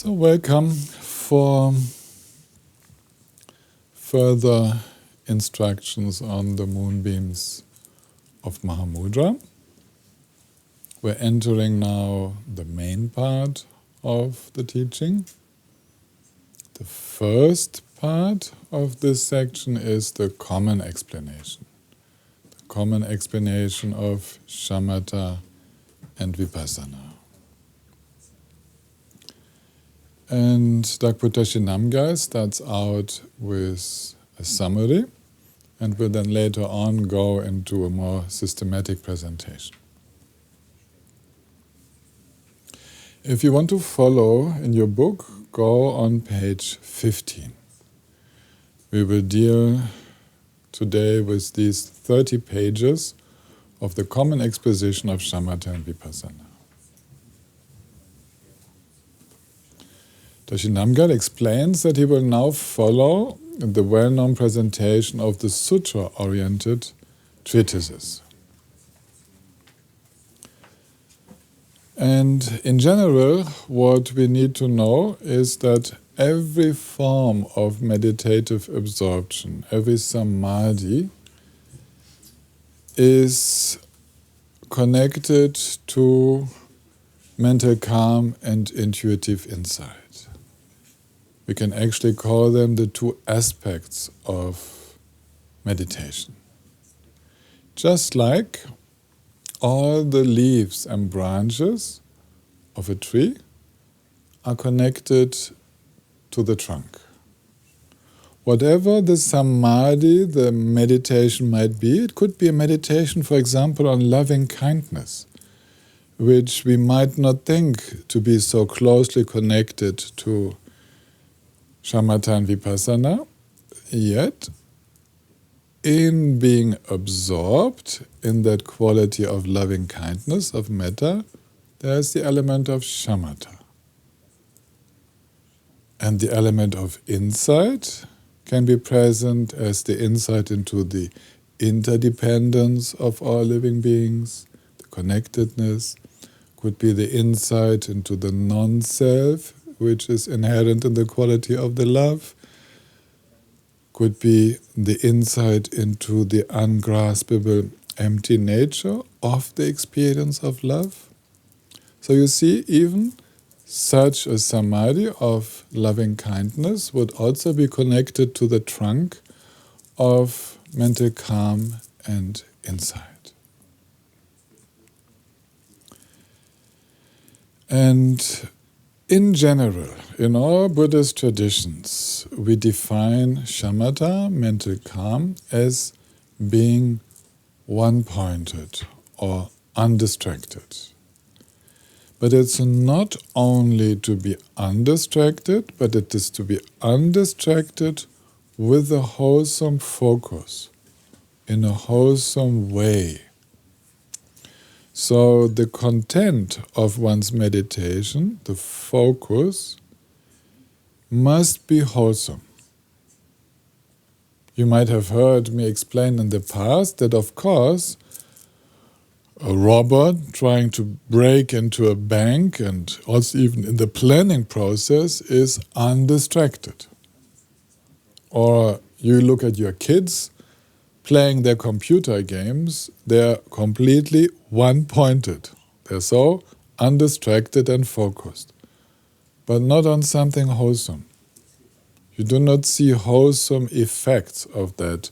So welcome for further instructions on the Moonbeams of Mahamudra. We're entering now the main part of the teaching. The first part of this section is the common explanation. The common explanation of Śamatha and Vipaśyanā. And Dr. Shinamgai starts out with a summary and will then later on go into a more systematic presentation. If you want to follow in your book, go on page 15. We will deal today with these 30 pages of the common exposition of Śamatha and Vipaśyanā. Shinamgai explains that he will now follow the well-known presentation of the sutra-oriented treatises. And in general, what we need to know is that every form of meditative absorption, every samadhi, is connected to mental calm and intuitive insight. We can actually call them the two aspects of meditation. Just like all the leaves and branches of a tree are connected to the trunk. Whatever the samadhi, the meditation might be, it could be a meditation, for example, on loving kindness, which we might not think to be so closely connected to Śamatha and Vipaśyanā, yet in being absorbed in that quality of loving kindness, of metta, there is the element of Śamatha. And the element of insight can be present as the insight into the interdependence of all living beings, the connectedness, could be the insight into the non-self, which is inherent in the quality of the love, could be the insight into the ungraspable empty nature of the experience of love. So you see, even such a samadhi of loving kindness would also be connected to the trunk of mental calm and insight. And in general, in all Buddhist traditions, we define Śamatha, mental calm, as being one-pointed or undistracted. But it's not only to be undistracted, but it is to be undistracted with a wholesome focus, in a wholesome way. So the content of one's meditation, the focus, must be wholesome. You might have heard me explain in the past that, of course, a robber trying to break into a bank and also even in the planning process is undistracted. Or you look at your kids playing their computer games, they're completely one-pointed. They're so undistracted and focused, but not on something wholesome. You do not see wholesome effects of that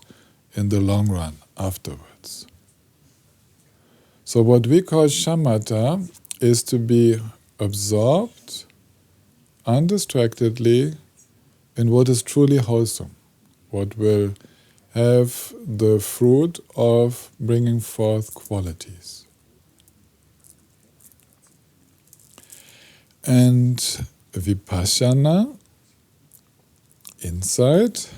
in the long run afterwards. So what we call Śamatha is to be absorbed undistractedly in what is truly wholesome, what will have the fruit of bringing forth qualities. And Vipaśyanā, insight,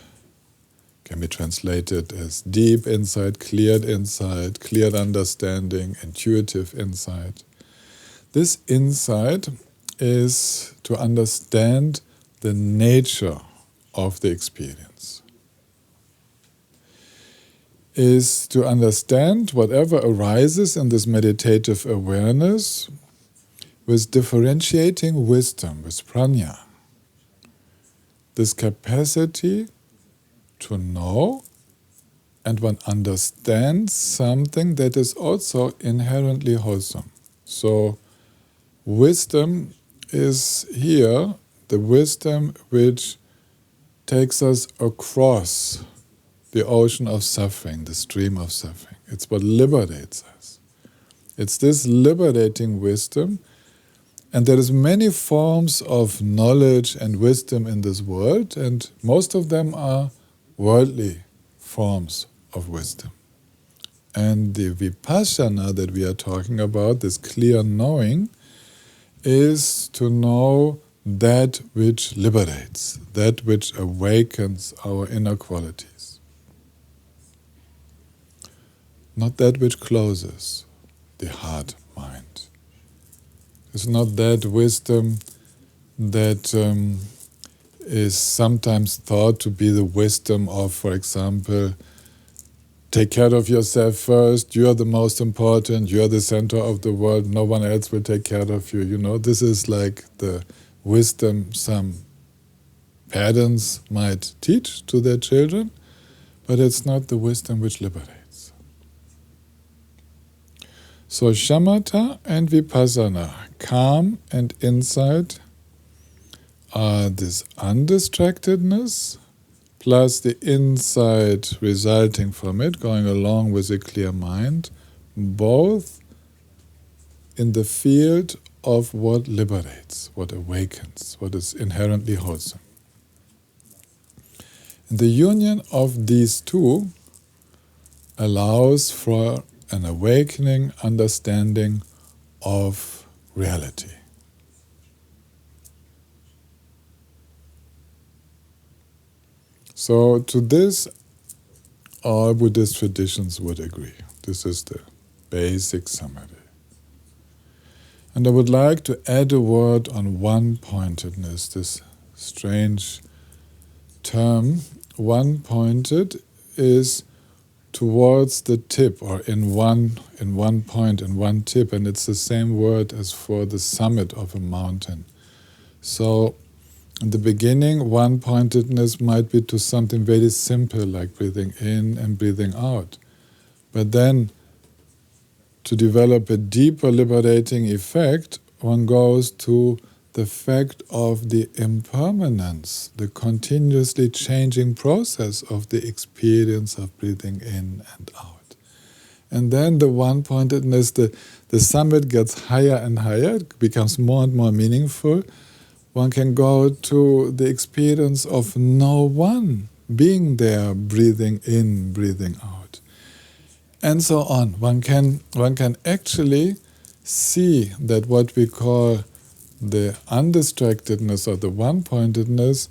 can be translated as deep insight, cleared understanding, intuitive insight. This insight is to understand the nature of the experience. Is to understand whatever arises in this meditative awareness with differentiating wisdom, with prajna, this capacity to know, and one understands something that is also inherently wholesome. So wisdom is here the wisdom which takes us across the ocean of suffering, the stream of suffering. It's what liberates us. It's this liberating wisdom, and there is many forms of knowledge and wisdom in this world, and most of them are worldly forms of wisdom. And the Vipassana that we are talking about, this clear knowing, is to know that which liberates, that which awakens our inner qualities. Not that which closes the heart mind. It's not that wisdom that is sometimes thought to be the wisdom of, for example, take care of yourself first, you are the most important, you are the center of the world, no one else will take care of you. You know, this is like the wisdom some parents might teach to their children, but it's not the wisdom which liberates. So Shamatha and Vipassana, calm and insight, are this undistractedness plus the insight resulting from it, going along with a clear mind, both in the field of what liberates, what awakens, what is inherently wholesome. And the union of these two allows for an awakening understanding of reality. So to this, all Buddhist traditions would agree. This is the basic summary. And I would like to add a word on one-pointedness, this strange term. One-pointed is towards the tip, or in one point, in one tip, and it's the same word as for the summit of a mountain. So in the beginning, one-pointedness might be to something very simple, like breathing in and breathing out. But then, to develop a deeper liberating effect, one goes to the fact of the impermanence, the continuously changing process of the experience of breathing in and out. And then the one-pointedness, the summit gets higher and higher, it becomes more and more meaningful. One can go to the experience of no one being there, breathing in, breathing out, and so on. One can actually see that what we call the undistractedness or the one-pointedness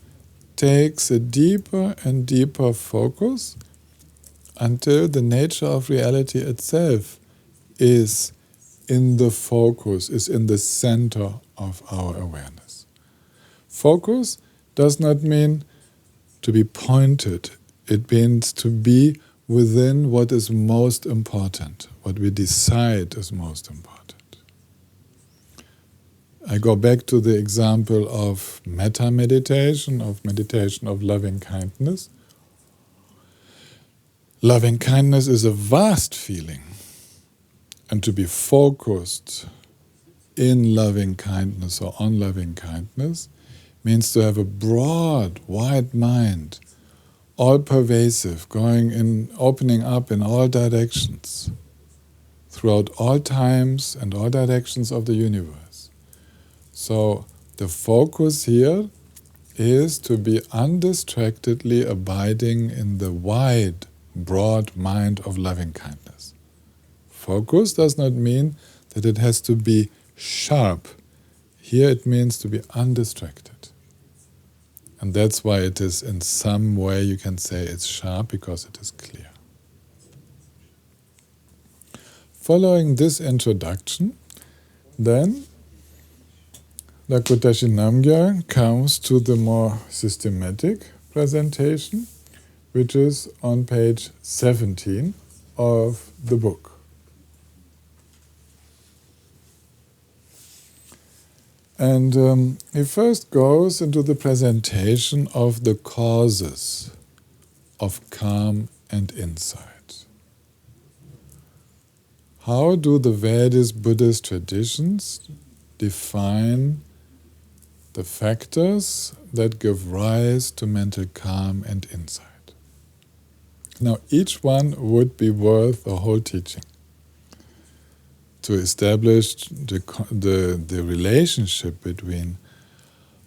takes a deeper and deeper focus until the nature of reality itself is in the focus, is in the center of our awareness. Focus does not mean to be pointed. It means to be within what is most important, what we decide is most important. I go back to the example of metta meditation, of loving kindness. Loving kindness is a vast feeling, and to be focused in loving kindness or on loving kindness means to have a broad, wide mind, all pervasive, opening up in all directions, throughout all times and all directions of the universe. So the focus here is to be undistractedly abiding in the wide, broad mind of loving kindness. Focus does not mean that it has to be sharp. Here it means to be undistracted. And that's why it is in some way you can say it's sharp, because it is clear. Following this introduction, then Lakota Namgyal comes to the more systematic presentation, which is on page 17 of the book. And he first goes into the presentation of the causes of calm and insight. How do the various Buddhist traditions define the factors that give rise to mental calm and insight? Now, each one would be worth a whole teaching to establish the relationship between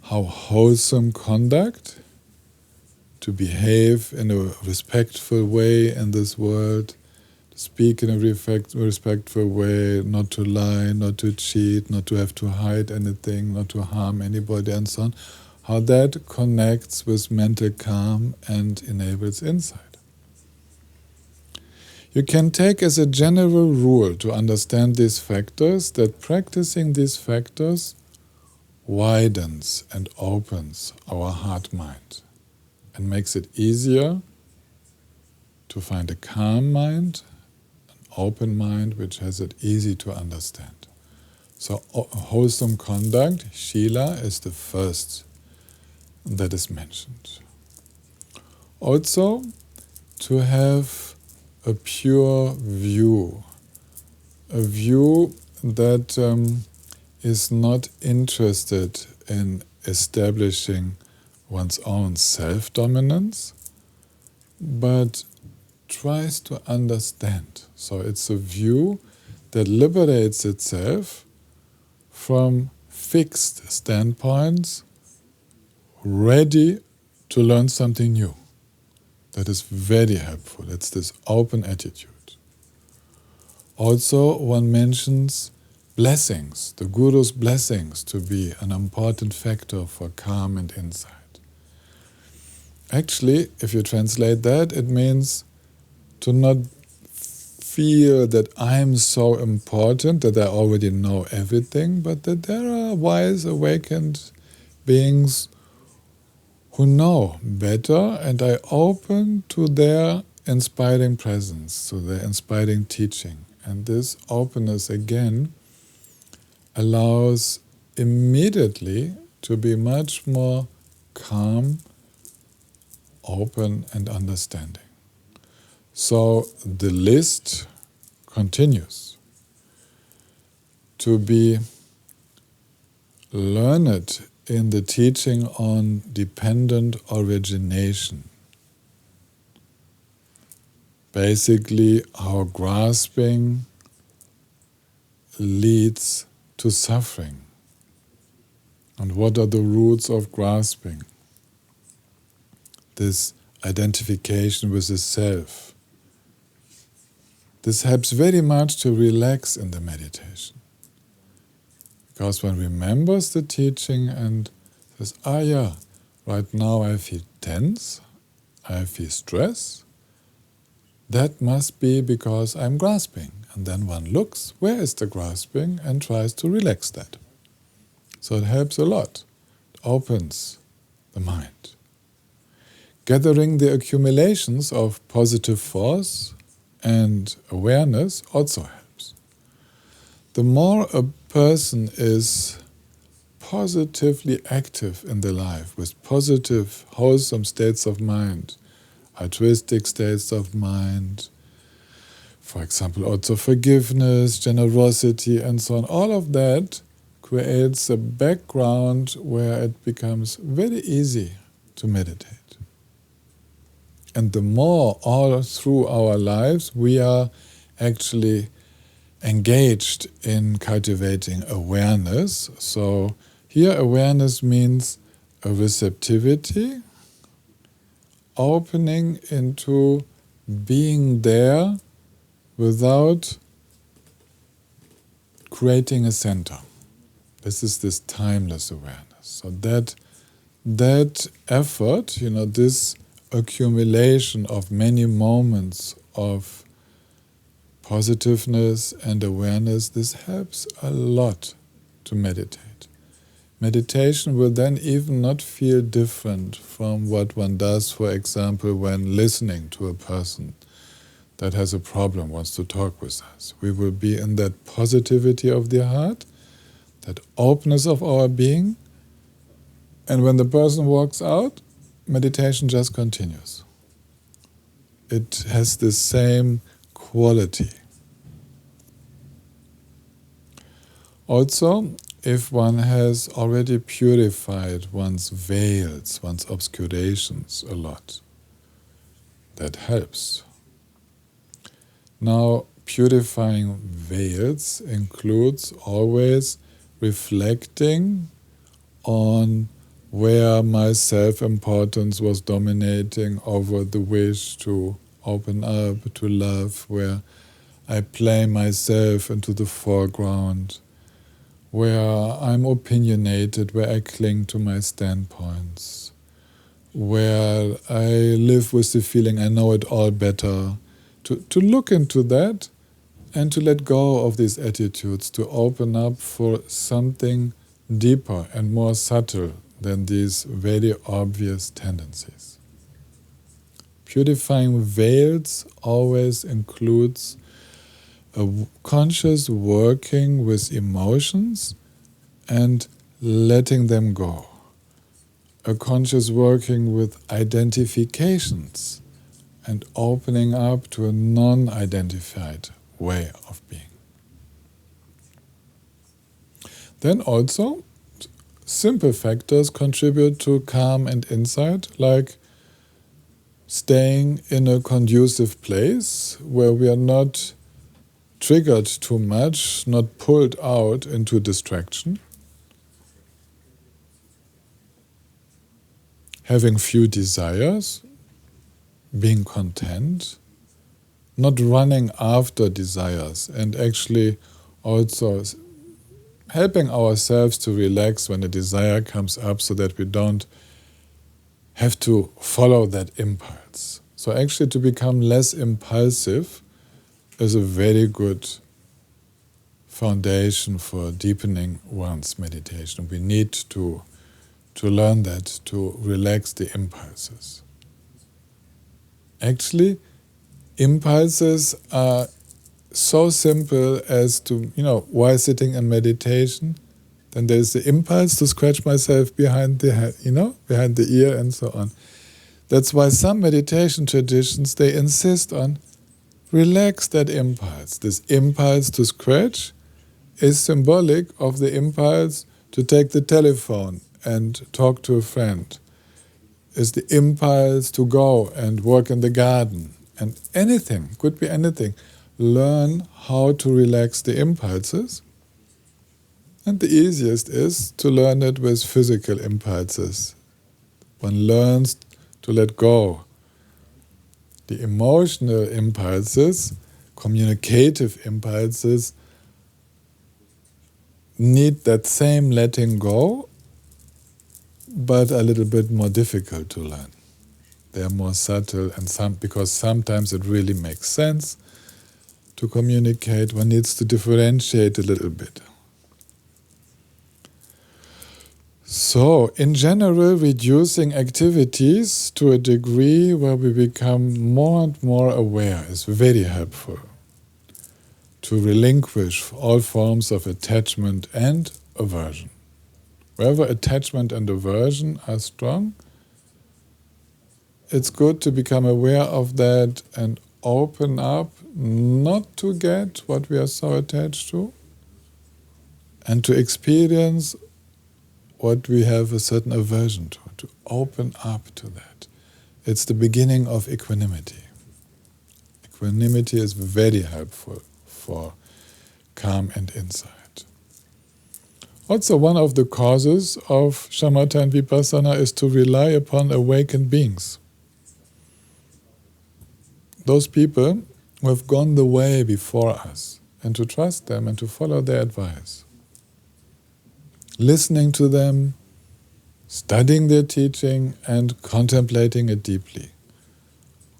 how wholesome conduct, to behave in a respectful way in this world, to speak in a respectful way, not to lie, not to cheat, not to have to hide anything, not to harm anybody, and so on, how that connects with mental calm and enables insight. You can take as a general rule to understand these factors that practicing these factors widens and opens our heart-mind and makes it easier to find a calm mind, an open mind which has it easy to understand. So wholesome conduct, Shila, is the first that is mentioned. Also, to have a pure view, a view that is not interested in establishing one's own self-dominance, but tries to understand. So it's a view that liberates itself from fixed standpoints, ready to learn something new. That is very helpful. It's this open attitude. Also, one mentions blessings, the Guru's blessings, to be an important factor for calm and insight. Actually, if you translate that, it means to not feel that I'm so important, that I already know everything, but that there are wise, awakened beings who know better, and I open to their inspiring presence, to their inspiring teaching. And this openness again allows immediately to be much more calm, open and understanding. So the list continues. To be learned in the teaching on dependent origination. Basically, how grasping leads to suffering. And what are the roots of grasping? This identification with the self. This helps very much to relax in the meditation. Because one remembers the teaching and says, yeah, right now I feel tense, I feel stress. That must be because I'm grasping. And then one looks, where is the grasping, and tries to relax that. So it helps a lot. It opens the mind. Gathering the accumulations of positive force and awareness also helps. The more a person is positively active in their life, with positive, wholesome states of mind, altruistic states of mind, for example, also forgiveness, generosity, and so on, all of that creates a background where it becomes very easy to meditate. And the more all through our lives we are actually engaged in cultivating awareness. So here awareness means a receptivity, opening into being there without creating a center. This is this timeless awareness. So that effort, this accumulation of many moments of positiveness and awareness, this helps a lot to meditate. Meditation will then even not feel different from what one does, for example, when listening to a person that has a problem, wants to talk with us. We will be in that positivity of the heart, that openness of our being. And when the person walks out, meditation just continues. It has the same quality. Also, if one has already purified one's veils, one's obscurations a lot, that helps. Now, purifying veils includes always reflecting on where my self-importance was dominating over the wish to open up, to love, where I play myself into the foreground, where I'm opinionated, where I cling to my standpoints, where I live with the feeling I know it all better, to look into that and to let go of these attitudes, to open up for something deeper and more subtle than these very obvious tendencies. Purifying veils always includes a conscious working with emotions and letting them go. A conscious working with identifications and opening up to a non-identified way of being. Then also, simple factors contribute to calm and insight, like staying in a conducive place where we are not triggered too much, not pulled out into distraction. Having few desires, being content, not running after desires, and actually also helping ourselves to relax when a desire comes up so that we don't have to follow that impulse. So actually to become less impulsive is a very good foundation for deepening one's meditation. We need to learn that, to relax the impulses. Actually, impulses are so simple as to, while sitting in meditation, then there's the impulse to scratch myself behind the head, behind the ear and so on. That's why some meditation traditions, they insist on relax that impulse. This impulse to scratch is symbolic of the impulse to take the telephone and talk to a friend. Is the impulse to go and work in the garden. And anything, could be anything. Learn how to relax the impulses. And the easiest is to learn it with physical impulses. One learns to let go. The emotional impulses, communicative impulses, need that same letting go, but a little bit more difficult to learn. They are more subtle, and because sometimes it really makes sense to communicate, one needs to differentiate a little bit. So, in general, reducing activities to a degree where we become more and more aware is very helpful. To relinquish all forms of attachment and aversion. Wherever attachment and aversion are strong, it's good to become aware of that and open up, not to get what we are so attached to, and to experience what we have a certain aversion to open up to that. It's the beginning of equanimity. Equanimity is very helpful for calm and insight. Also, one of the causes of Śamatha and Vipaśyanā is to rely upon awakened beings. Those people who have gone the way before us, and to trust them and to follow their advice. Listening to them, studying their teaching, and contemplating it deeply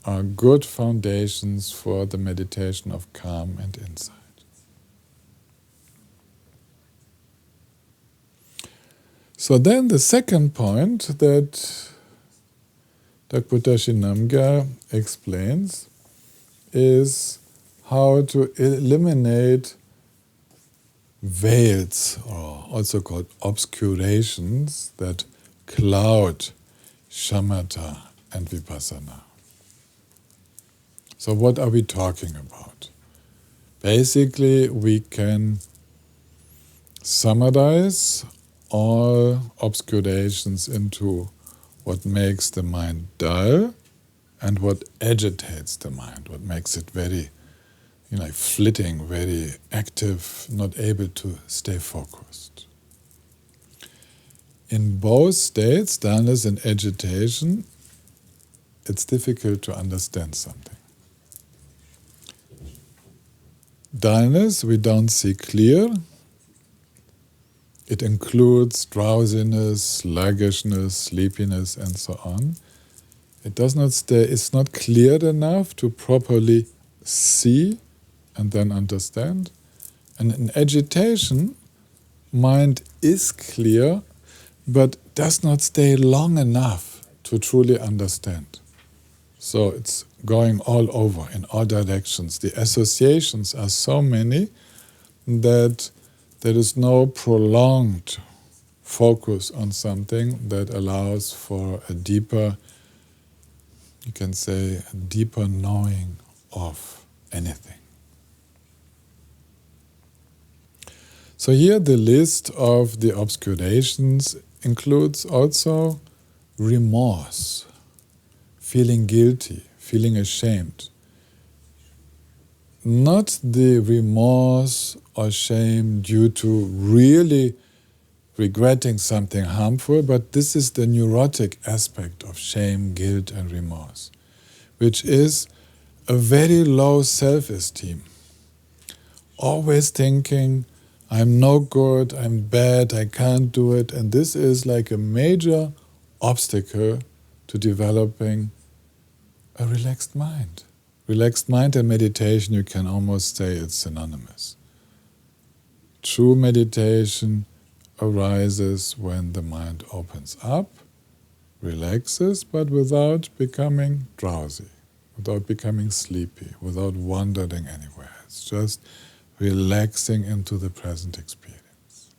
are good foundations for the meditation of calm and insight. So then the second point that Dakputashi Namgyal explains is how to eliminate veils, or also called obscurations, that cloud Shamatha and Vipassana. So what are we talking about? Basically, we can summarize all obscurations into what makes the mind dull and what agitates the mind, what makes it very like flitting, very active, not able to stay focused. In both states, dullness and agitation, it's difficult to understand something. Dullness, we don't see clear. It includes drowsiness, sluggishness, sleepiness, and so on. It does not stay, it's not clear enough to properly see and then understand. And in agitation, mind is clear, but does not stay long enough to truly understand. So it's going all over, in all directions. The associations are so many that there is no prolonged focus on something that allows for a deeper, you can say, a deeper knowing of anything. So here the list of the obscurations includes also remorse, feeling guilty, feeling ashamed. Not the remorse or shame due to really regretting something harmful, but this is the neurotic aspect of shame, guilt, and remorse, which is a very low self-esteem. Always thinking, I'm no good, I'm bad, I can't do it, and this is like a major obstacle to developing a relaxed mind. Relaxed mind and meditation, you can almost say it's synonymous. True meditation arises when the mind opens up, relaxes, but without becoming drowsy, without becoming sleepy, without wandering anywhere. It's just relaxing into the present experience.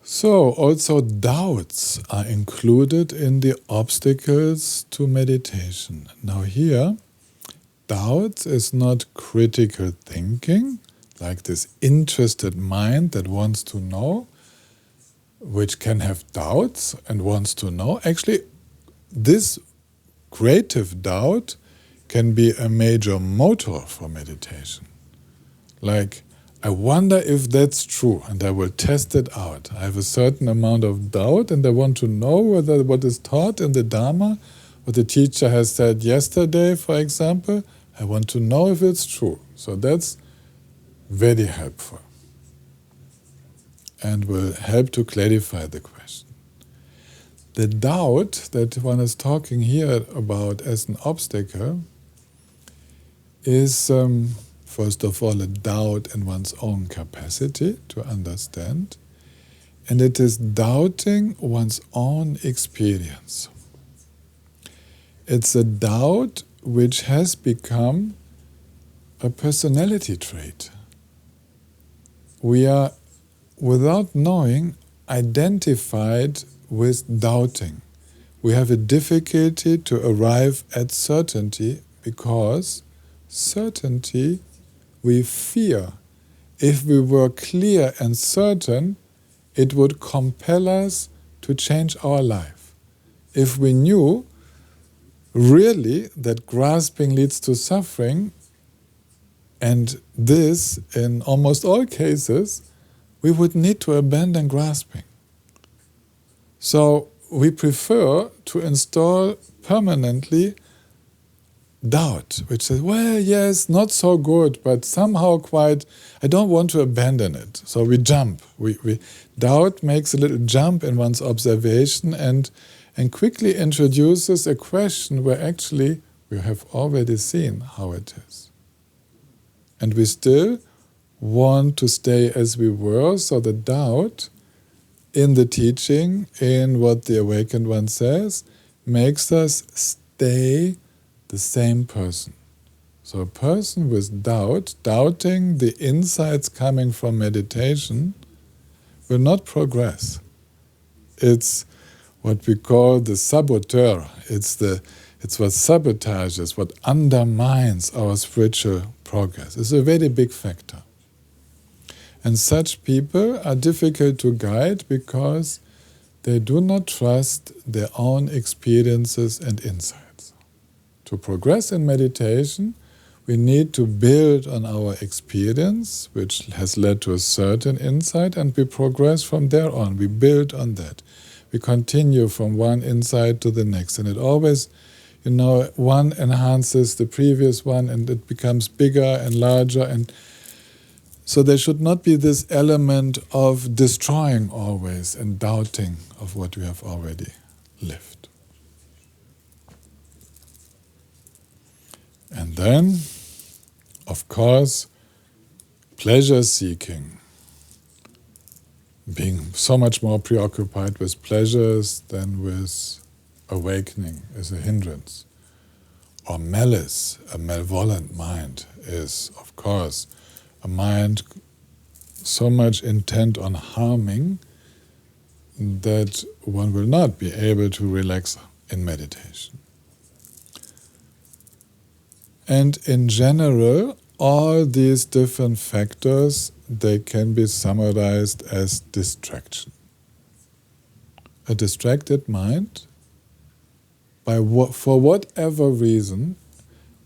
So also doubts are included in the obstacles to meditation. Now here, doubts is not critical thinking, like this interested mind that wants to know, which can have doubts and wants to know. Actually, this creative doubt can be a major motor for meditation. Like, I wonder if that's true, and I will test it out. I have a certain amount of doubt, and I want to know whether what is taught in the Dharma, what the teacher has said yesterday, for example, I want to know if it's true. So that's very helpful and will help to clarify the question. The doubt that one is talking here about as an obstacle is, first of all, a doubt in one's own capacity to understand, and it is doubting one's own experience. It's a doubt which has become a personality trait. We are, without knowing, identified with doubting. We have a difficulty to arrive at certainty because certainty we fear. If we were clear and certain, it would compel us to change our life. If we knew really that grasping leads to suffering, and this in almost all cases, we would need to abandon grasping. So we prefer to install permanently doubt, which says, well, yes, not so good, but somehow quite, I don't want to abandon it. So we jump. Doubt makes a little jump in one's observation and quickly introduces a question where actually we have already seen how it is. And we still want to stay as we were, so the doubt in the teaching, in what the Awakened One says, makes us stay the same person. So a person with doubt, doubting the insights coming from meditation, will not progress. It's what we call the saboteur. It's what sabotages, what undermines our spiritual progress. It's a very big factor. And such people are difficult to guide because they do not trust their own experiences and insights. To progress in meditation, we need to build on our experience, which has led to a certain insight, and we progress from there on. We build on that. We continue from one insight to the next, and it always, one enhances the previous one, and it becomes bigger and larger, and so there should not be this element of destroying always and doubting of what we have already lived. And then, of course, pleasure-seeking, being so much more preoccupied with pleasures than with awakening is a hindrance. Or malice, a malevolent mind, is, of course, a mind so much intent on harming that one will not be able to relax in meditation. And in general, all these different factors, they can be summarized as distraction. A distracted mind, for whatever reason,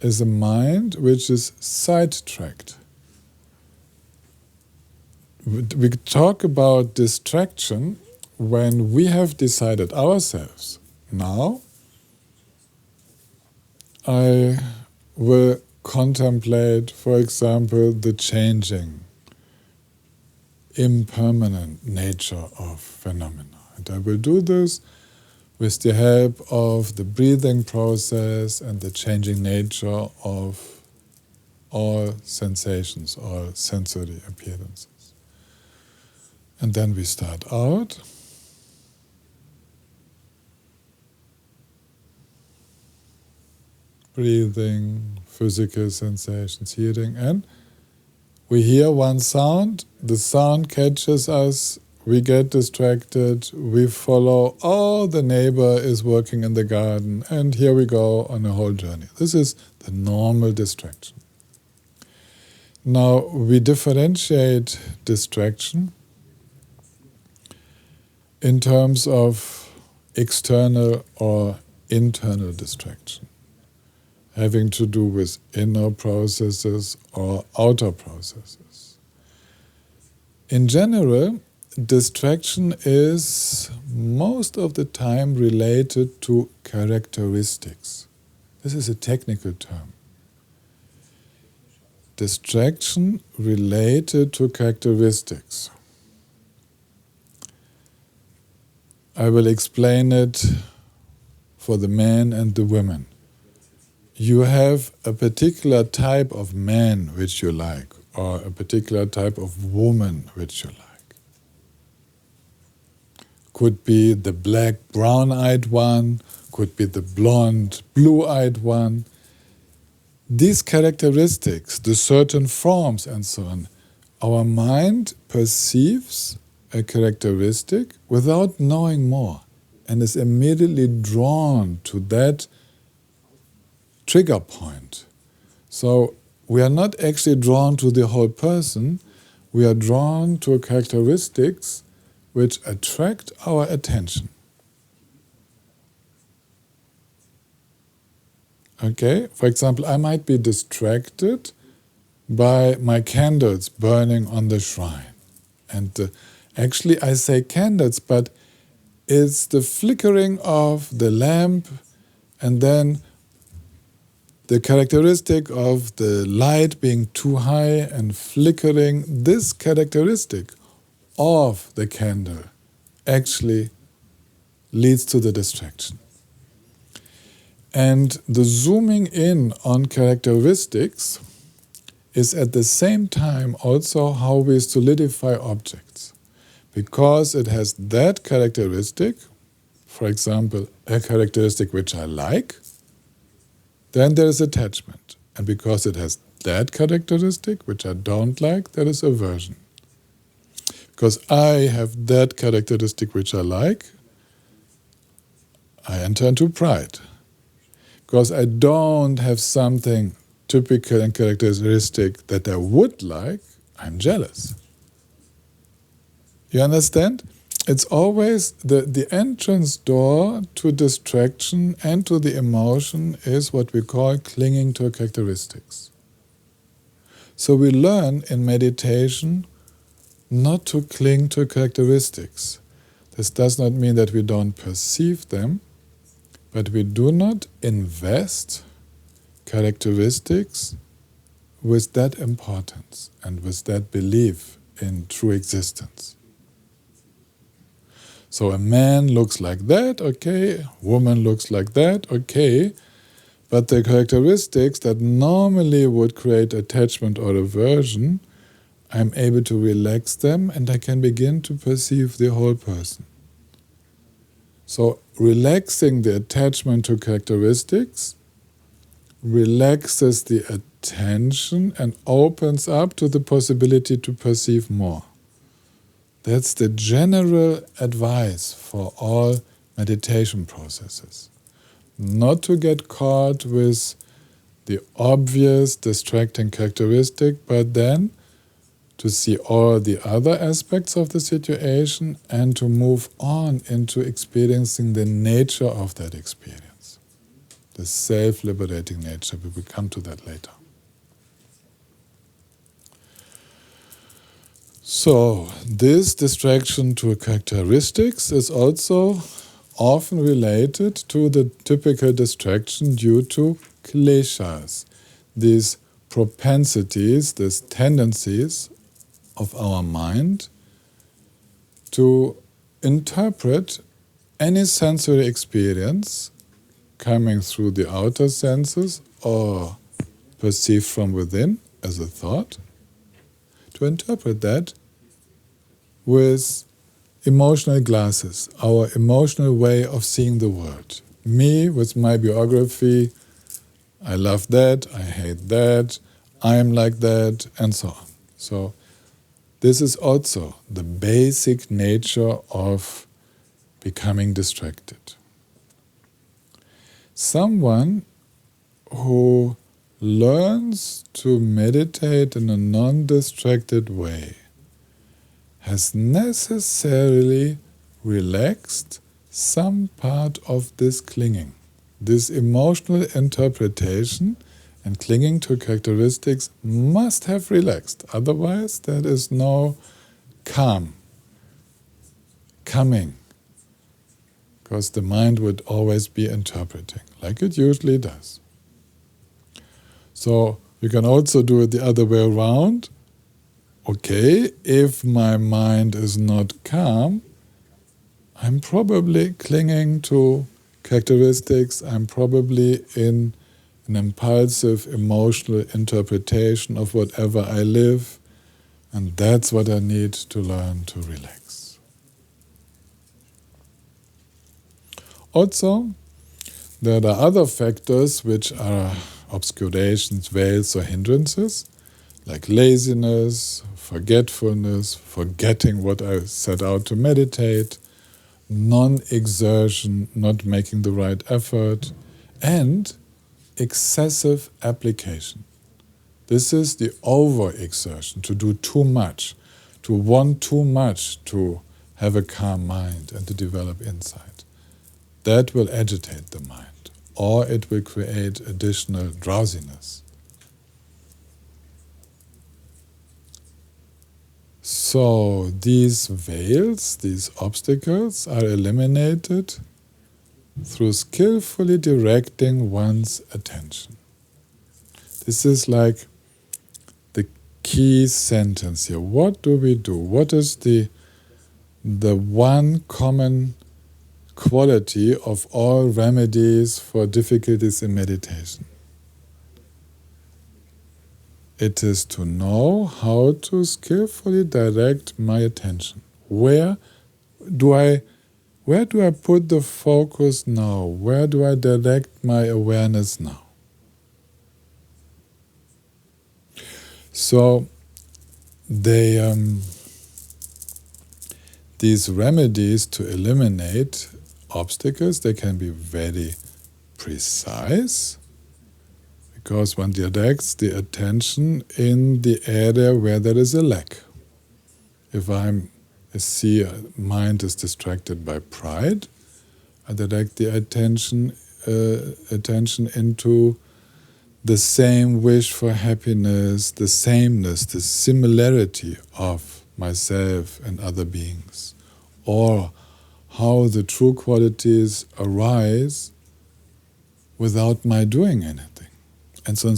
is a mind which is sidetracked. We talk about distraction when we have decided ourselves, now I will contemplate, for example, the changing, impermanent nature of phenomena. And I will do this with the help of the breathing process and the changing nature of all sensations, all sensory appearances. And then we start out. Breathing, physical sensations, hearing, and we hear one sound, the sound catches us, we get distracted, we follow, oh, the neighbor is working in the garden, and here we go on a whole journey. This is the normal distraction. Now, we differentiate distraction in terms of external or internal distraction, having to do with inner processes or outer processes. In general, distraction is most of the time related to characteristics. This is a technical term. Distraction related to characteristics. I will explain it for the men and the women. You have a particular type of man which you like, or a particular type of woman which you like. Could be the black, brown-eyed one, could be the blonde, blue-eyed one. These characteristics, the certain forms and so on, our mind perceives a characteristic without knowing more and is immediately drawn to that trigger point. So we are not actually drawn to the whole person, we are drawn to characteristics which attract our attention. Okay, for example, I might be distracted by my candles burning on the shrine. And actually I say candles, but it's the flickering of the lamp and then the characteristic of the light being too high and flickering. This characteristic of the candle actually leads to the distraction. And the zooming in on characteristics is at the same time also how we solidify objects. Because it has that characteristic, for example, a characteristic which I like, then there is attachment. And because it has that characteristic, which I don't like, there is aversion. Because I have that characteristic which I like, I enter into pride. Because I don't have something typical and characteristic that I would like, I'm jealous. You understand? It's always the entrance door to distraction and to the emotion is what we call clinging to characteristics. So we learn in meditation not to cling to characteristics. This does not mean that we don't perceive them, but we do not invest characteristics with that importance and with that belief in true existence. So a man looks like that, okay, woman looks like that, okay, but the characteristics that normally would create attachment or aversion, I'm able to relax them and I can begin to perceive the whole person. So relaxing the attachment to characteristics relaxes the attention and opens up to the possibility to perceive more. That's the general advice for all meditation processes. Not to get caught with the obvious distracting characteristic, but then to see all the other aspects of the situation and to move on into experiencing the nature of that experience. The self-liberating nature. We will come to that later. So, this distraction to characteristics is also often related to the typical distraction due to kleshas, these propensities, these tendencies of our mind to interpret any sensory experience coming through the outer senses or perceived from within as a thought, to interpret that with emotional glasses, our emotional way of seeing the world. Me, with my biography, I love that, I hate that, I am like that, and so on. So this is also the basic nature of becoming distracted. Someone who learns to meditate in a non-distracted way has necessarily relaxed some part of this clinging. This emotional interpretation and clinging to characteristics must have relaxed. Otherwise, there is no calm coming, because the mind would always be interpreting, like it usually does. So you can also do it the other way around. Okay, if my mind is not calm, I'm probably clinging to characteristics, I'm probably in an impulsive emotional interpretation of whatever I live, and that's what I need to learn to relax. Also, there are other factors which are obscurations, veils or hindrances, like laziness, forgetfulness, forgetting what I set out to meditate, non-exertion, not making the right effort, and excessive application. This is the over-exertion, to do too much, to want too much to have a calm mind and to develop insight. That will agitate the mind, or it will create additional drowsiness. So these veils, these obstacles, are eliminated through skillfully directing one's attention. This is like the key sentence here. What do we do? What is the one common quality of all remedies for difficulties in meditation? It is to know how to skillfully direct my attention. Where do I put the focus now? Where do I direct my awareness now? So these remedies to eliminate obstacles, they can be very precise, because one directs the attention in the area where there is a lack. If I see a mind is distracted by pride, I direct the attention into the same wish for happiness, the sameness, the similarity of myself and other beings, or how the true qualities arise without my doing anything. And so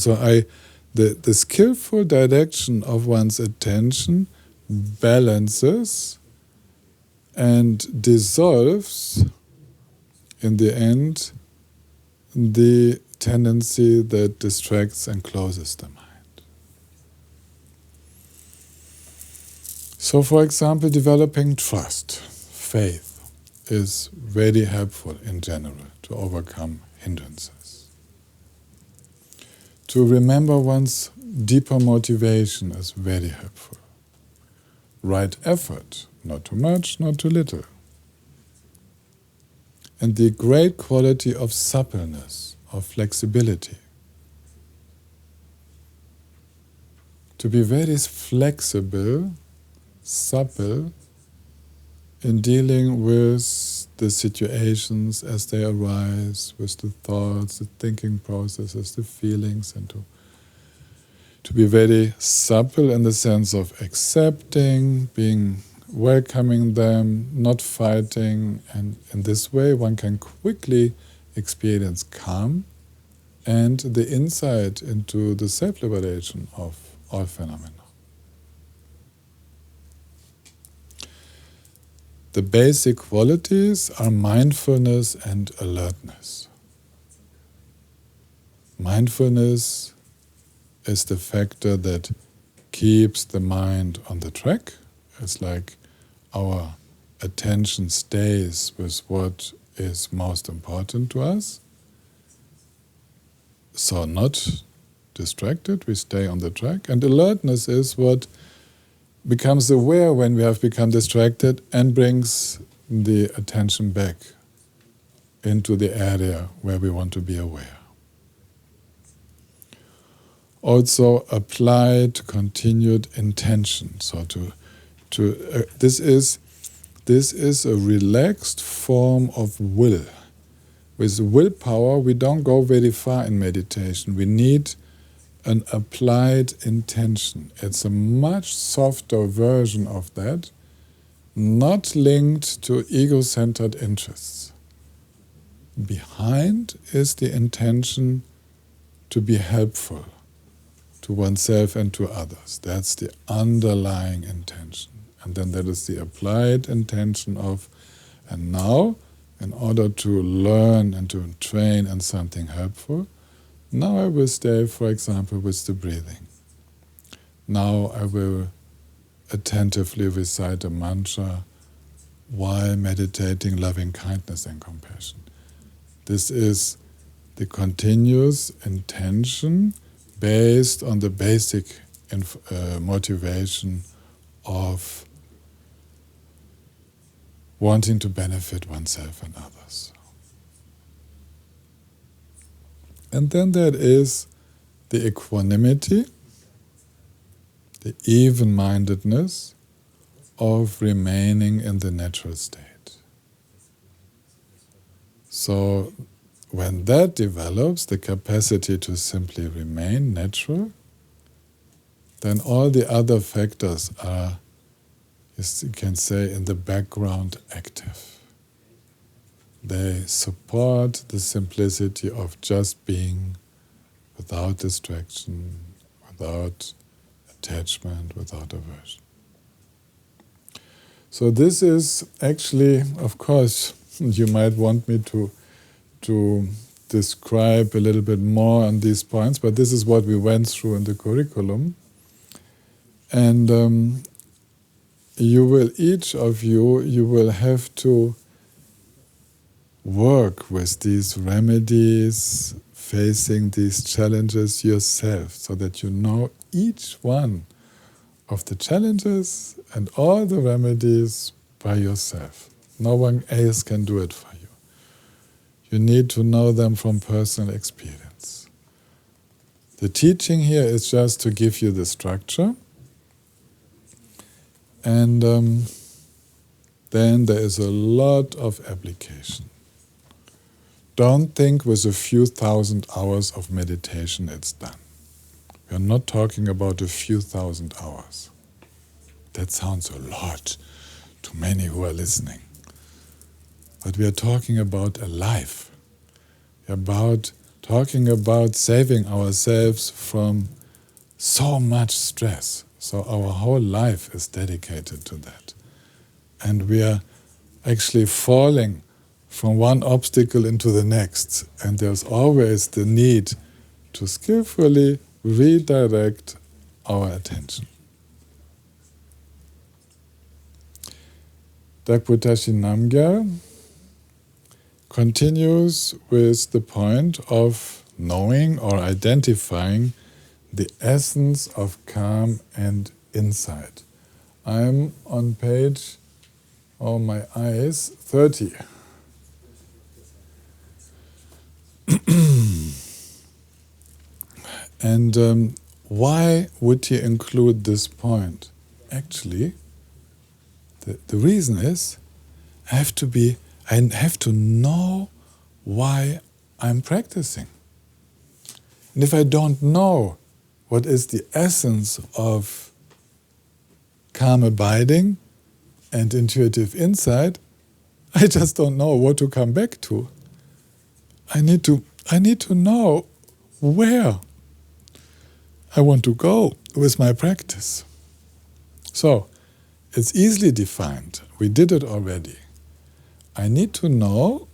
the skillful direction of one's attention balances and dissolves, in the end, the tendency that distracts and closes the mind. So, for example, developing trust, faith, is very helpful in general to overcome hindrances. To remember one's deeper motivation is very helpful. Right effort, not too much, not too little. And the great quality of suppleness, of flexibility. To be very flexible, supple, in dealing with the situations as they arise, with the thoughts, the thinking processes, the feelings, and to be very supple in the sense of accepting, welcoming them, not fighting, and in this way one can quickly experience calm and the insight into the self-liberation of all phenomena. The basic qualities are mindfulness and alertness. Mindfulness is the factor that keeps the mind on the track. It's like our attention stays with what is most important to us. So not distracted, we stay on the track. And alertness is what becomes aware when we have become distracted and brings the attention back into the area where we want to be aware. Also applied, continued intention. So this is a relaxed form of will. With willpower, we don't go very far in meditation. We need an applied intention. It's a much softer version of that, not linked to ego-centered interests. Behind is the intention to be helpful to oneself and to others. That's the underlying intention. And then there is the applied intention of, and now, in order to learn and to train in something helpful, now I will stay, for example, with the breathing. Now I will attentively recite a mantra while meditating loving kindness and compassion. This is the continuous intention based on the basic motivation of wanting to benefit oneself and others. And then there is the equanimity, the even-mindedness of remaining in the natural state. So when that develops, the capacity to simply remain natural, then all the other factors are, you can say, in the background active. They support the simplicity of just being without distraction, without attachment, without aversion. So this is actually, of course, you might want me to describe a little bit more on these points, but this is what we went through in the curriculum. And each of you will have to work with these remedies facing these challenges yourself, so that you know each one of the challenges and all the remedies by yourself. No one else can do it for you. You need to know them from personal experience. The teaching here is just to give you the structure, and then there is a lot of application. Don't think with a few thousand hours of meditation it's done. We are not talking about a few thousand hours. That sounds a lot to many who are listening. But we are talking about a life. We are talking about saving ourselves from so much stress. So our whole life is dedicated to that. And we are actually falling from one obstacle into the next. And there's always the need to skillfully redirect our attention. Dakputashi Namgyal continues with the point of knowing or identifying the essence of calm and insight. I'm on page, oh my eyes, 30. And why would he include this point? Actually, the reason is I have to know why I'm practicing. And if I don't know what is the essence of calm abiding and intuitive insight, I just don't know what to come back to. I need to know where I want to go with my practice. So, it's easily defined. We did it already. I need to know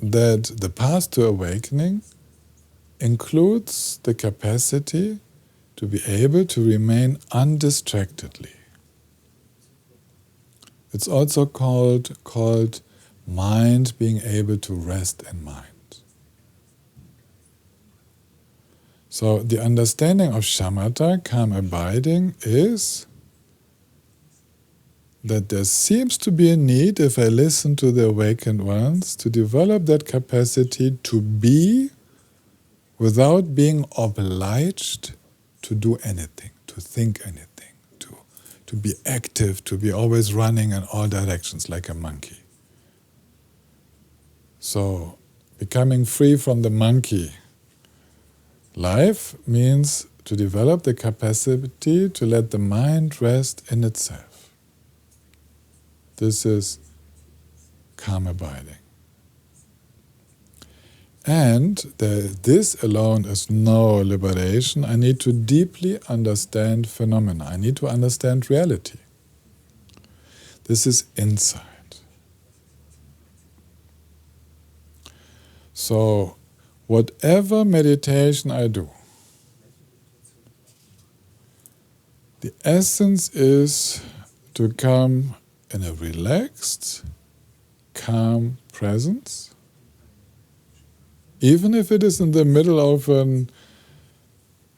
that the path to awakening includes the capacity to be able to remain undistractedly. It's also called mind being able to rest in mind. So the understanding of shamatha, calm abiding, is that there seems to be a need, if I listen to the awakened ones, to develop that capacity to be without being obliged to do anything, to think anything, to be active, to be always running in all directions like a monkey. So, becoming free from the monkey life means to develop the capacity to let the mind rest in itself. This is calm abiding. And this alone is no liberation. I need to deeply understand phenomena. I need to understand reality. This is insight. So, whatever meditation I do, the essence is to come in a relaxed, calm presence, even if it is in the middle of an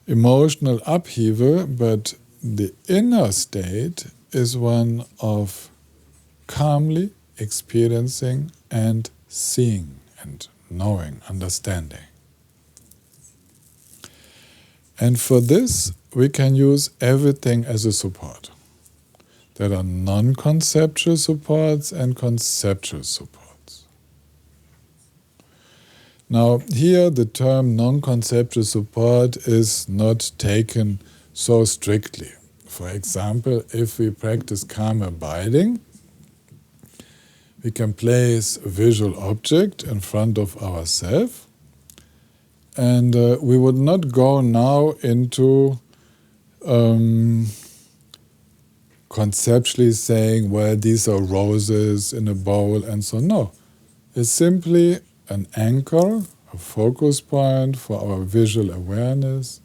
emotional upheaval, but the inner state is one of calmly experiencing and seeing and knowing, understanding. And for this, we can use everything as a support. There are non-conceptual supports and conceptual supports. Now, here the term non-conceptual support is not taken so strictly. For example, if we practice calm abiding, we can place a visual object in front of ourselves, and we would not go now into conceptually saying, well, these are roses in a bowl and so on. No, it's simply an anchor, a focus point for our visual awareness,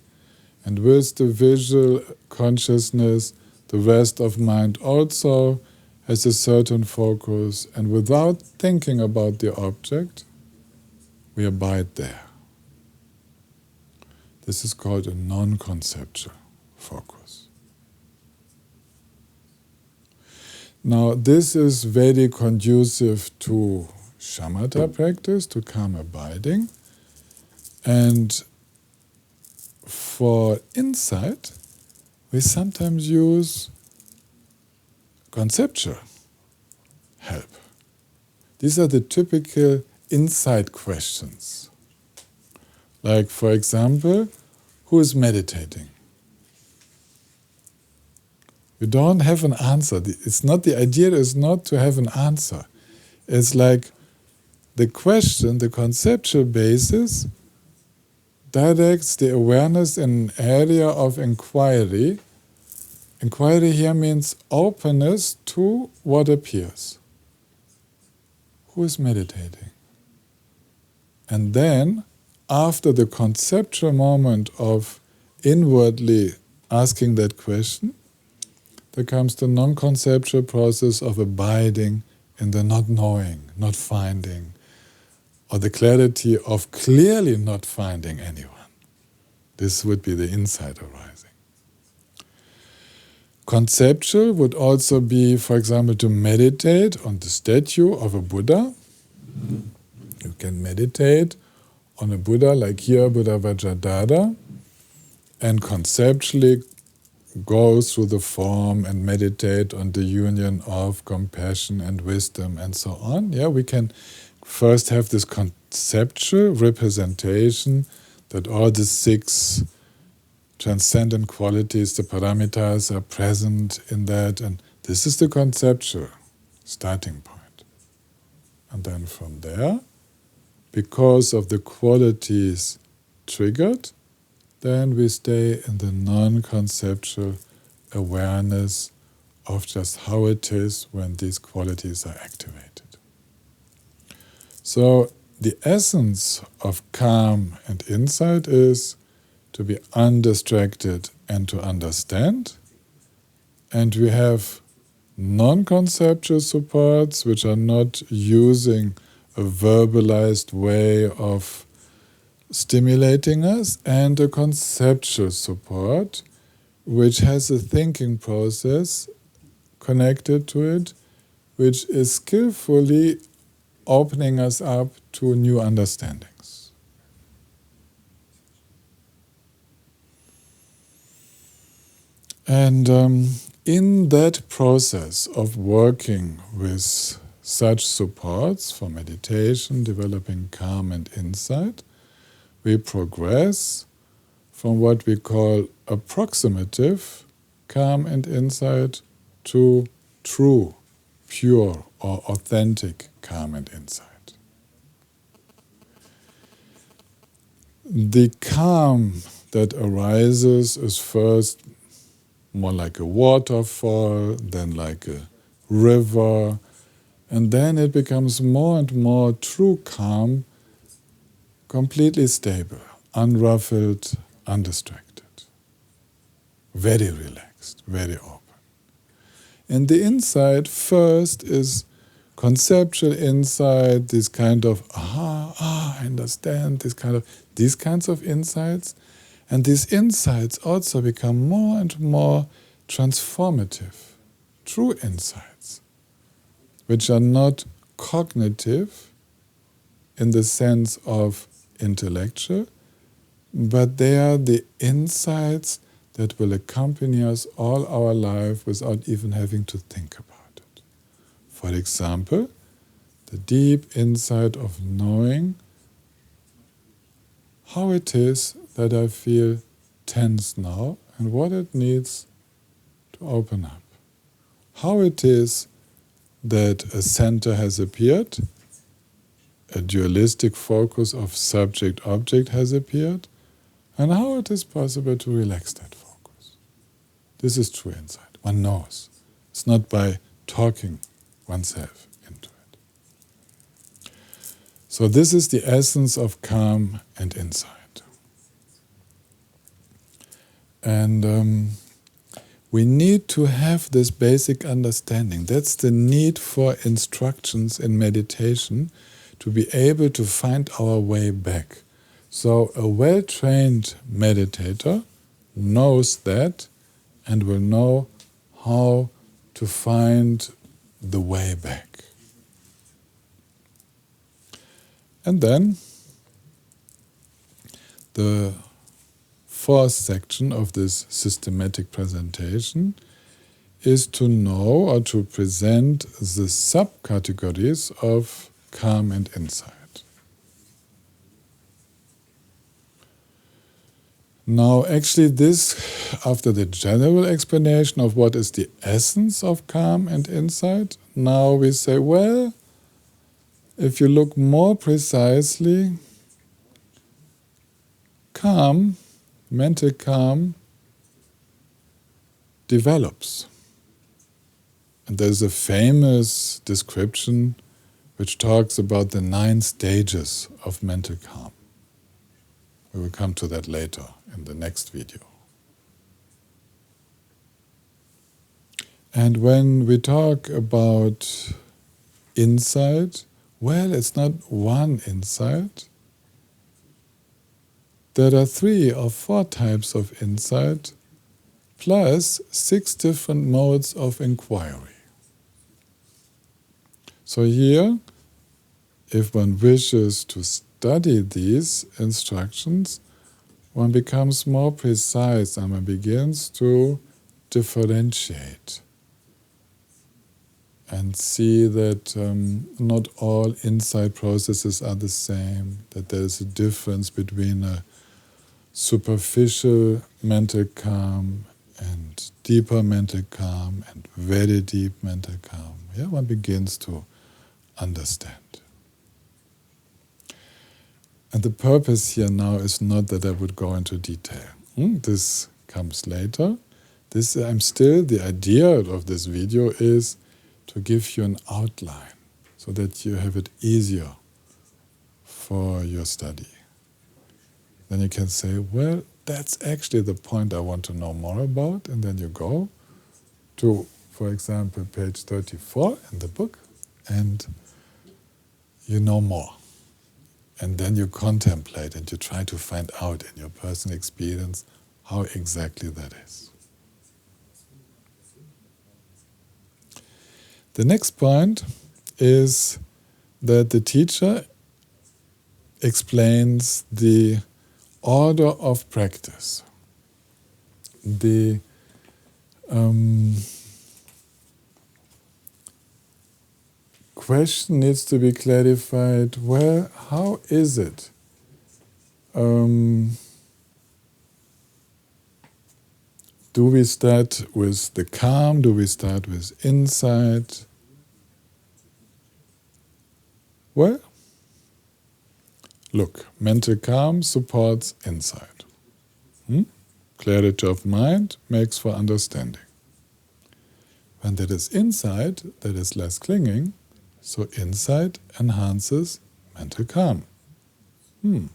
and with the visual consciousness, the rest of mind also has a certain focus, and without thinking about the object, we abide there. This is called a non-conceptual focus. Now, this is very conducive to shamatha practice, to calm abiding. And for insight, we sometimes use conceptual help. These are the typical insight questions. Like, for example, who is meditating? You don't have an answer. It's not, the idea is not to have an answer. It's like the question, the conceptual basis, directs the awareness in an area of inquiry. Inquiry here means openness to what appears. Who is meditating? And then, after the conceptual moment of inwardly asking that question, there comes the non-conceptual process of abiding in the not knowing, not finding, or the clarity of clearly not finding anyone. This would be the insight arising. Conceptual would also be, for example, to meditate on the statue of a Buddha. You can meditate on a Buddha, like here, Buddha Vajradhara, and conceptually go through the form and meditate on the union of compassion and wisdom and so on. Yeah, we can first have this conceptual representation that all the 6 transcendent qualities, the paramitas, are present in that, and this is the conceptual starting point. And then from there, because of the qualities triggered, then we stay in the non-conceptual awareness of just how it is when these qualities are activated. So the essence of calm and insight is to be undistracted and to understand. And we have non-conceptual supports which are not using a verbalized way of stimulating us, and a conceptual support which has a thinking process connected to it, which is skillfully opening us up to new understandings. And in that process of working with such supports for meditation, developing calm and insight, we progress from what we call approximative calm and insight to true, pure, or authentic calm and insight. The calm that arises is first more like a waterfall, then like a river, and then it becomes more and more true calm, completely stable, unruffled, undistracted, very relaxed, very open. And the insight first is conceptual insight, this kind of, I understand, these kinds of insights. And these insights also become more and more transformative, true insights, which are not cognitive in the sense of intellectual, but they are the insights that will accompany us all our life without even having to think about it. For example, the deep insight of knowing how it is that I feel tense now and what it needs to open up. How it is that a center has appeared, a dualistic focus of subject-object has appeared, and how it is possible to relax that focus. This is true insight. One knows. It's not by talking oneself into it. So this is the essence of calm and insight. And we need to have this basic understanding. That's the need for instructions in meditation, to be able to find our way back. So a well-trained meditator knows that and will know how to find the way back. And then the fourth section of this systematic presentation is to know or to present the subcategories of calm and insight. Now, actually this, after the general explanation of what is the essence of calm and insight, now we say, well, if you look more precisely, calm, mental calm, develops. And there's a famous description which talks about the 9 stages of mental calm. We will come to that later in the next video. And when we talk about insight, well, it's not one insight. There are 3 or 4 types of insight, plus 6 different modes of inquiry. So here, if one wishes to study these instructions, one becomes more precise and one begins to differentiate and see that not all insight processes are the same, that there is a difference between a superficial mental calm and deeper mental calm and very deep mental calm. Yeah, one begins to understand. And the purpose here now is not that I would go into detail. This comes later. The idea of this video is to give you an outline so that you have it easier for your study. Then you can say, well, that's actually the point I want to know more about, and then you go to, for example, page 34 in the book, and you know more. And then you contemplate and you try to find out in your personal experience how exactly that is. The next point is that the teacher explains the order of practice. The question needs to be clarified, well, how is it? Do we start with the calm? Do we start with insight? Well, look, mental calm supports insight. Clarity of mind makes for understanding. When there is insight, there is less clinging, so insight enhances mental calm. And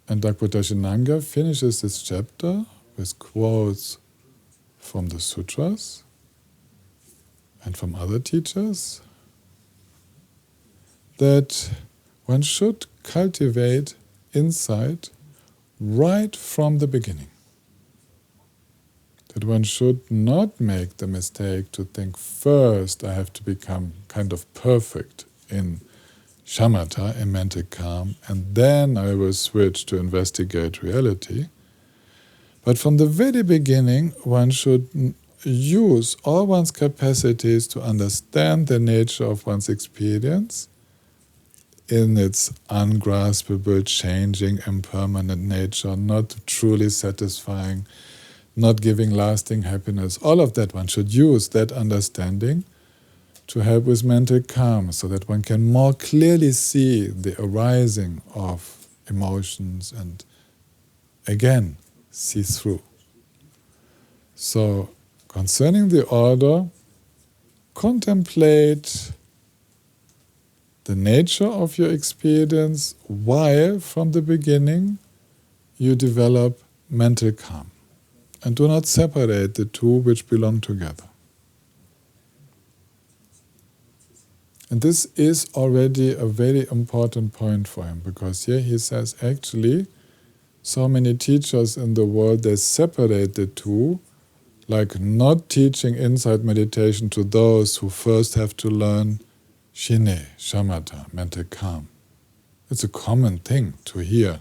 Dakpotashinanga finishes this chapter with quotes from the sutras and from other teachers that one should cultivate insight right from the beginning. That one should not make the mistake to think first I have to become kind of perfect in shamatha, in mental calm, and then I will switch to investigate reality. But from the very beginning, one should use all one's capacities to understand the nature of one's experience in its ungraspable, changing, impermanent nature, not truly satisfying, not giving lasting happiness. All of that, one should use that understanding to help with mental calm so that one can more clearly see the arising of emotions and, again, see through. So, concerning the order, contemplate the nature of your experience while, from the beginning, you develop mental calm. And do not separate the two which belong together. And this is already a very important point for him, because here he says, actually, so many teachers in the world, they separate the two, like not teaching insight meditation to those who first have to learn shine, shamatha, mental calm. It's a common thing to hear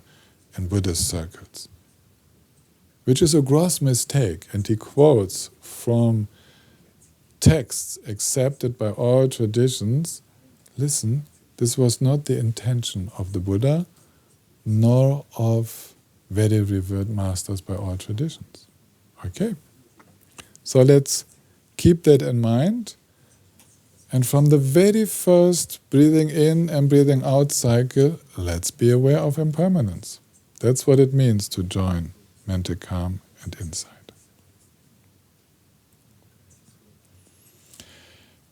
in Buddhist circles, which is a gross mistake. And he quotes from texts accepted by all traditions. Listen, this was not the intention of the Buddha, nor of very revered masters by all traditions. Okay? So let's keep that in mind. And from the very first breathing in and breathing out cycle, let's be aware of impermanence. That's what it means to join mental calm and insight.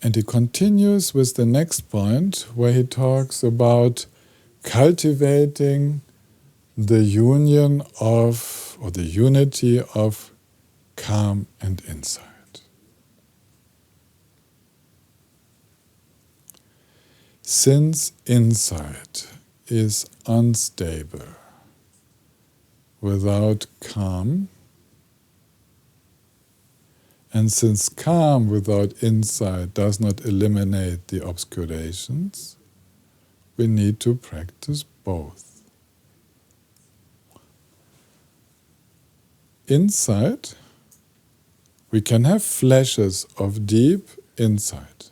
And he continues with the next point, where he talks about cultivating the union of, or the unity of, calm and insight. Since insight is unstable without calm, and since calm without insight does not eliminate the obscurations, we need to practice both. Insight, we can have flashes of deep insight.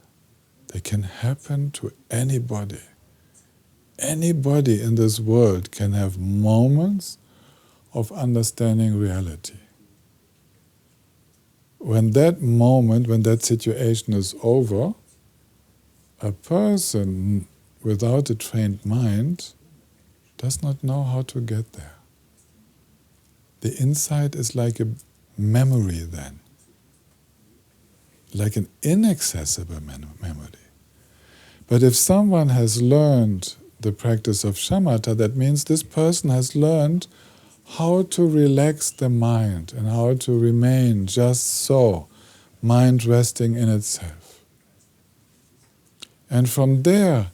They can happen to anybody. Anybody in this world can have moments of understanding reality. When that moment, when that situation is over, a person without a trained mind does not know how to get there. The insight is like a memory then, like an inaccessible memory. But if someone has learned the practice of shamatha, that means this person has learned how to relax the mind and how to remain just so, mind resting in itself. And from there,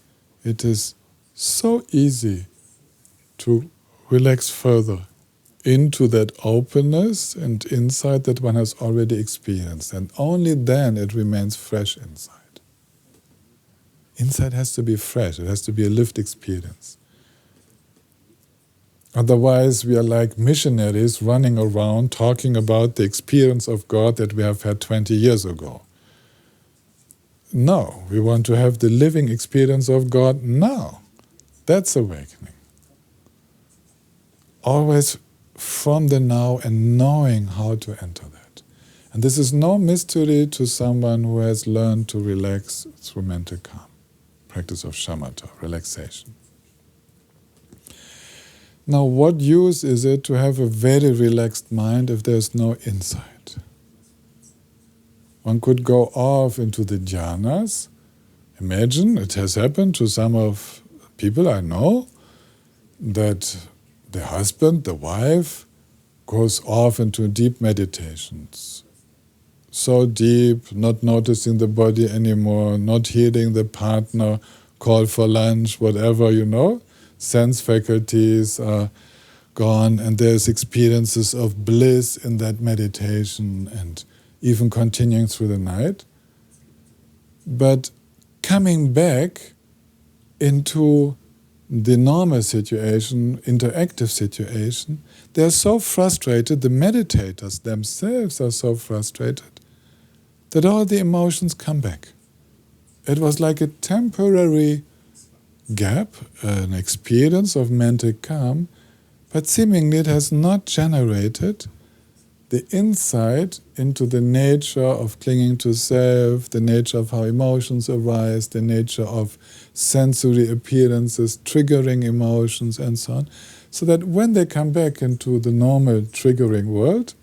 it is so easy to relax further into that openness and insight that one has already experienced. And only then it remains fresh inside. Insight has to be fresh, it has to be a lived experience. Otherwise, we are like missionaries running around talking about the experience of God that we have had 20 years ago. No, we want to have the living experience of God now. That's awakening. Always from the now and knowing how to enter that. And this is no mystery to someone who has learned to relax through mental calm. Practice of shamatha, relaxation. Now, what use is it to have a very relaxed mind if there's no insight? One could go off into the jhanas. Imagine, it has happened to some of people I know, that the husband, the wife, goes off into deep meditations. So deep, not noticing the body anymore, not hearing the partner call for lunch, whatever, sense faculties are gone, and there's experiences of bliss in that meditation and even continuing through the night. But coming back into the normal situation, interactive situation, they're so frustrated, the meditators themselves are so frustrated, that all the emotions come back. It was like a temporary gap, an experience of mental calm, but seemingly it has not generated the insight into the nature of clinging to self, the nature of how emotions arise, the nature of sensory appearances triggering emotions and so on, so that when they come back into the normal triggering world,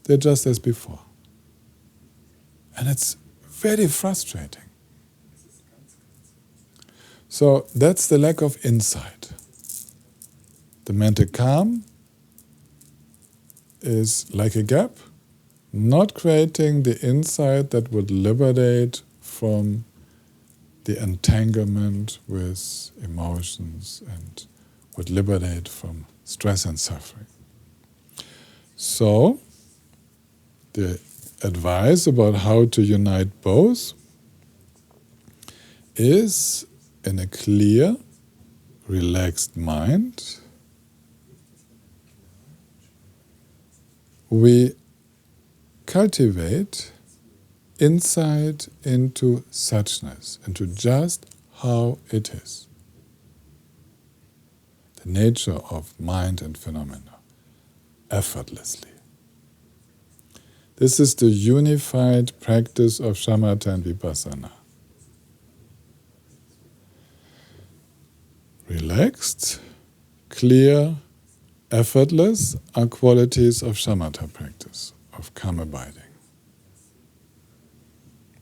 they're just as before. And it's very frustrating. So that's the lack of insight. The mental calm is like a gap, not creating the insight that would liberate from the entanglement with emotions and would liberate from stress and suffering. So, the advice about how to unite both is in a clear, relaxed mind. We cultivate insight into suchness, into just how it is. The nature of mind and phenomena, effortlessly. This is the unified practice of Śamatha and Vipaśyanā. Relaxed, clear, effortless are qualities of Śamatha practice, of calm abiding.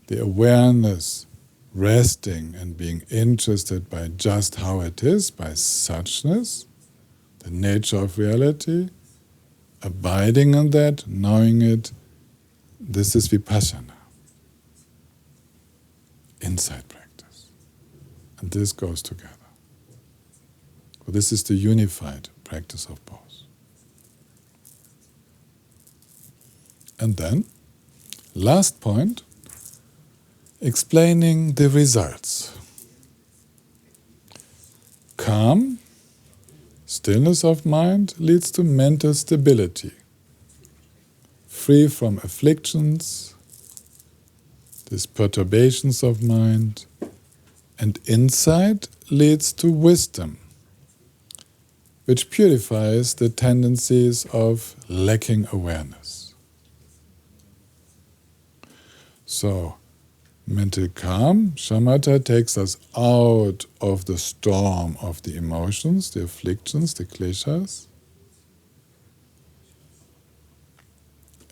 The awareness, resting and being interested by just how it is, by suchness, the nature of reality, abiding in that, knowing it, this is Vipaśyanā, insight practice. And this goes together. So this is the unified practice of both. And then, last point, explaining the results. Calm, stillness of mind leads to mental stability, free from afflictions, these perturbations of mind, and insight leads to wisdom, which purifies the tendencies of lacking awareness. So, mental calm, Śamatha takes us out of the storm of the emotions, the afflictions, the kleshas.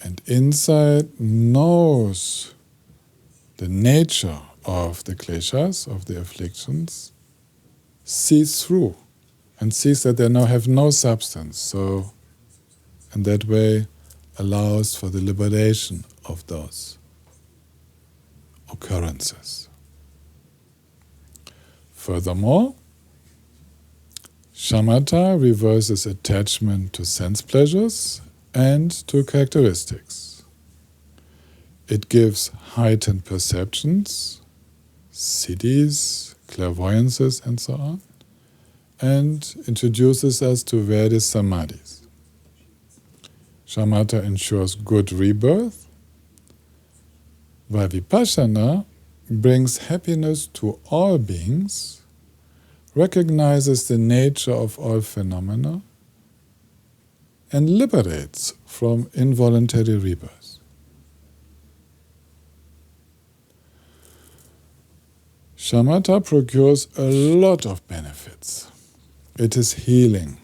And insight knows the nature of the kleshas, of the afflictions, sees through and sees that they now have no substance. So, in that way, allows for the liberation of those occurrences. Furthermore, Śamatha reverses attachment to sense pleasures and to characteristics. It gives heightened perceptions, siddhis, clairvoyances, and so on, and introduces us to various samadhis. Śamatha ensures good rebirth, while Vipaśyanā brings happiness to all beings, recognizes the nature of all phenomena, and liberates from involuntary rebirth. Śamatha procures a lot of benefits. It is healing.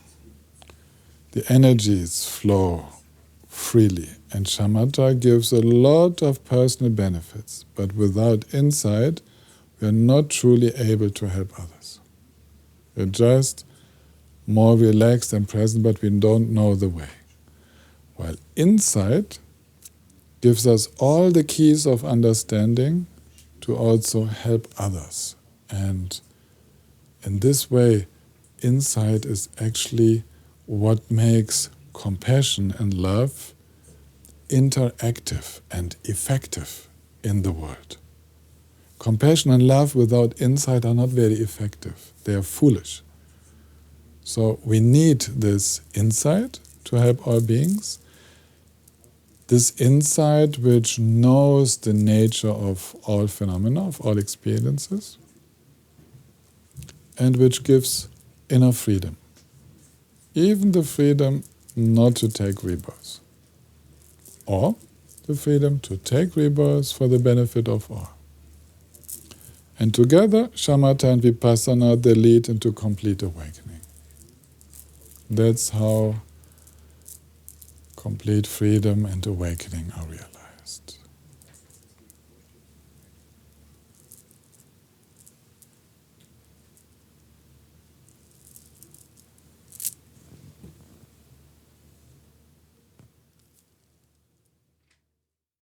The energies flow freely, and Śamatha gives a lot of personal benefits, but without insight, we are not truly able to help others. We're just more relaxed and present, but we don't know the way. While insight gives us all the keys of understanding to also help others. And in this way, insight is actually what makes compassion and love interactive and effective in the world. Compassion and love without insight are not very effective. They are foolish. So we need this insight to help all beings. This insight which knows the nature of all phenomena, of all experiences, and which gives inner freedom. Even the freedom not to take rebirth, or the freedom to take rebirth for the benefit of all. And together, Śamatha and Vipaśyanā, they lead into complete awakening. That's how complete freedom and awakening are realized.